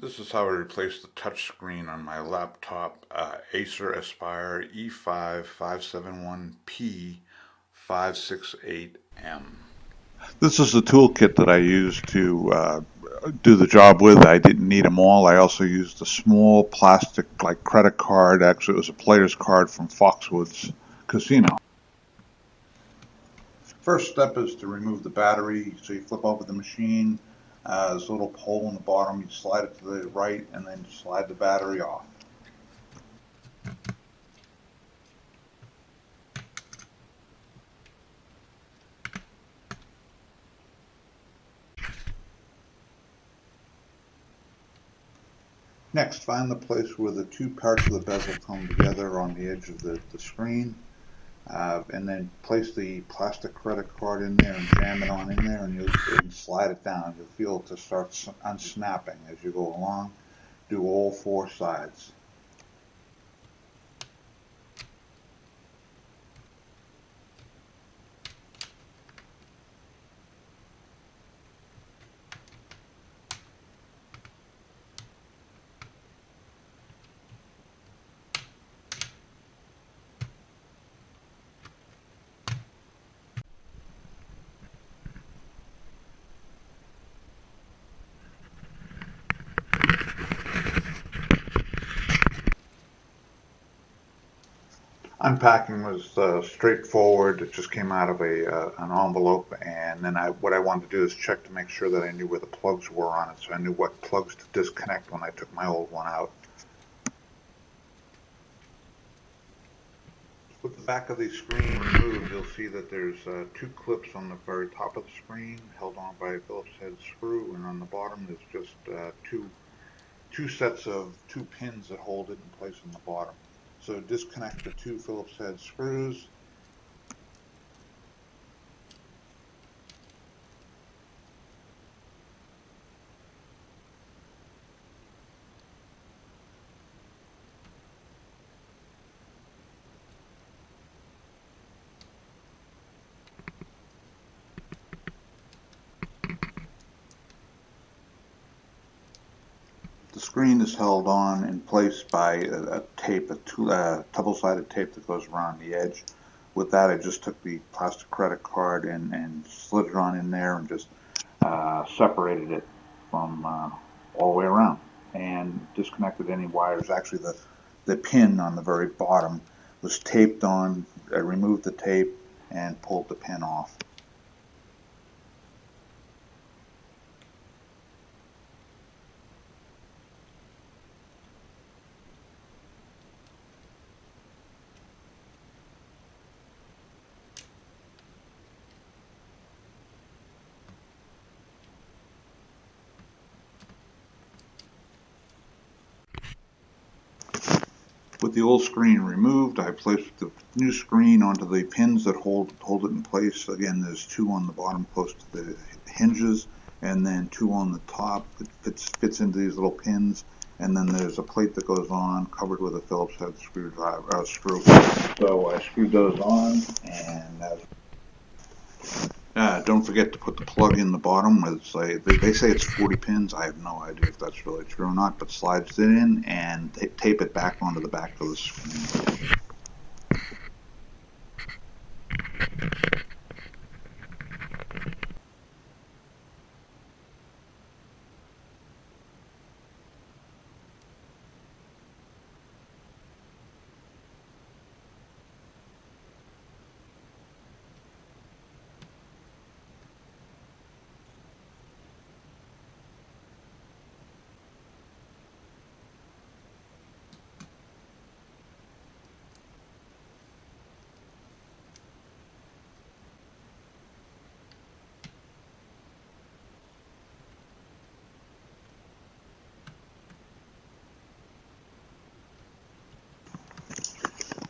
This is how I replaced the touch screen on my laptop, Acer Aspire E-5-571p-568m. This is the toolkit that I used to do the job with. I didn't need them all. I also used a small plastic like credit card. Actually, it was a player's card from Foxwoods Casino. First step is to remove the battery. So you flip over the machine. There's a little hole in the bottom. You slide it to the right and then slide the battery off. Next, find the place where the two parts of the bezel come together on the edge of the screen. And then place the plastic credit card in there and jam it on in there, and you'll slide it down. You'll feel it to start unsnapping as you go along. Do all four sides. Unpacking was straightforward. It just came out of an envelope, and then what I wanted to do is check to make sure that I knew where the plugs were on it, so I knew what plugs to disconnect when I took my old one out. With the back of the screen removed, you'll see that there's two clips on the very top of the screen held on by a Phillips head screw, and on the bottom there's just two sets of two pins that hold it in place on the bottom. So disconnect the two Phillips head screws. The screen is held on in place by a tape, a double-sided tape that goes around the edge. With that, I just took the plastic credit card and slid it on in there and just separated it from all the way around and disconnected any wires. Actually, the pin on the very bottom was taped on. I removed the tape and pulled the pin off. With the old screen removed, I placed the new screen onto the pins that hold it in place. Again, there's two on the bottom close to the hinges, and then two on the top that fits into these little pins. And then there's a plate that goes on, covered with a Phillips head screw. So I screwed those on, and don't forget to put the plug in the bottom. They say it's 40 pins. I have no idea if that's really true or not, but slides it in and tape it back onto the back of the screen.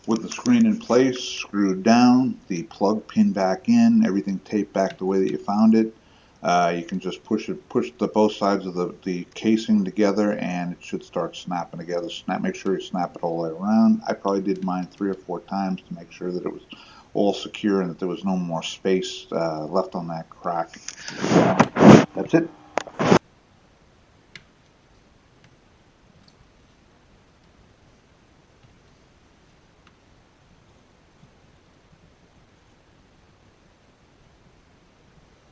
With the screen in place, screwed down, the plug pin back in, everything taped back the way that you found it. You can just push both sides of the casing together, and it should start snapping together. Make sure you snap it all the way around. I probably did mine 3 or 4 times to make sure that it was all secure and that there was no more space left on that crack. That's it.